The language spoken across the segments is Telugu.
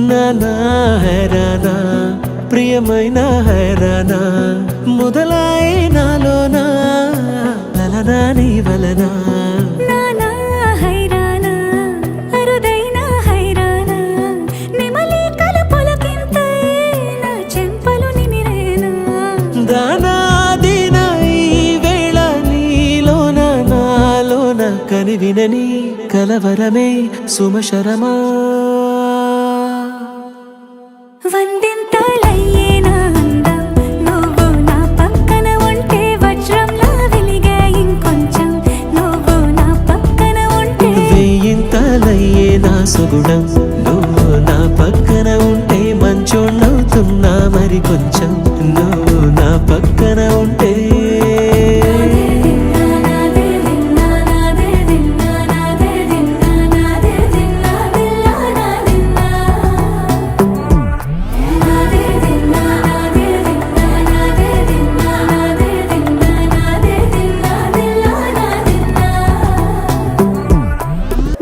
నానా హైరానా ప్రియమైన హైరానా మొదలాయి నాలోనా లలనా నీ వలనా నానా హైరానా అరుదైన హైరానా నెమలి కలుపులకింతై నా చెంపలు నిమిరేనా దానా దినా ఈ వేళ నీలోన నాలోన కనివినని కలవరమే సుమశరమా వందింతలయ్యే నా అందం నువ్వు నా పక్కన ఉంటే వజ్రంలా వెలిగే ఇంకొంచెం నువ్వు నా పక్కన ఉంటే వెయ్యింతలయ్యే నా సుగుణం నువ్వు నా పక్కన ఉంటే మంచోళ్ళవుతున్నా మరి కొంచెం నువ్వు నా పక్కన ఉంటే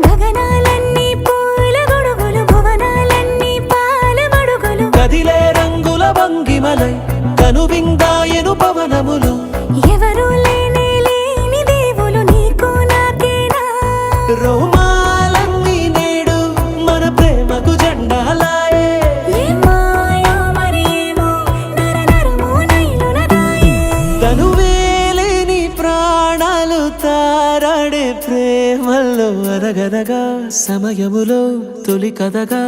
గగనాలన్నీ పూల గొడుగులు భువనాలన్నీ పాల గొడుగులు కదిలే రంగుల భంగిమలై కనువిందాయను పవనములు ఎవరు లేని దేవులు నీకు నాకేనా రోమాలన్నీ నేడు మన ప్రేమకు జెండాలాయే ఏ మాయో మరి ఏమో నరనరమో నైలునదాయే తనువేలేని ప్రాణాలు తారాడే ప్రేమల్లో అరగనగా సమయములో తొలి కథగా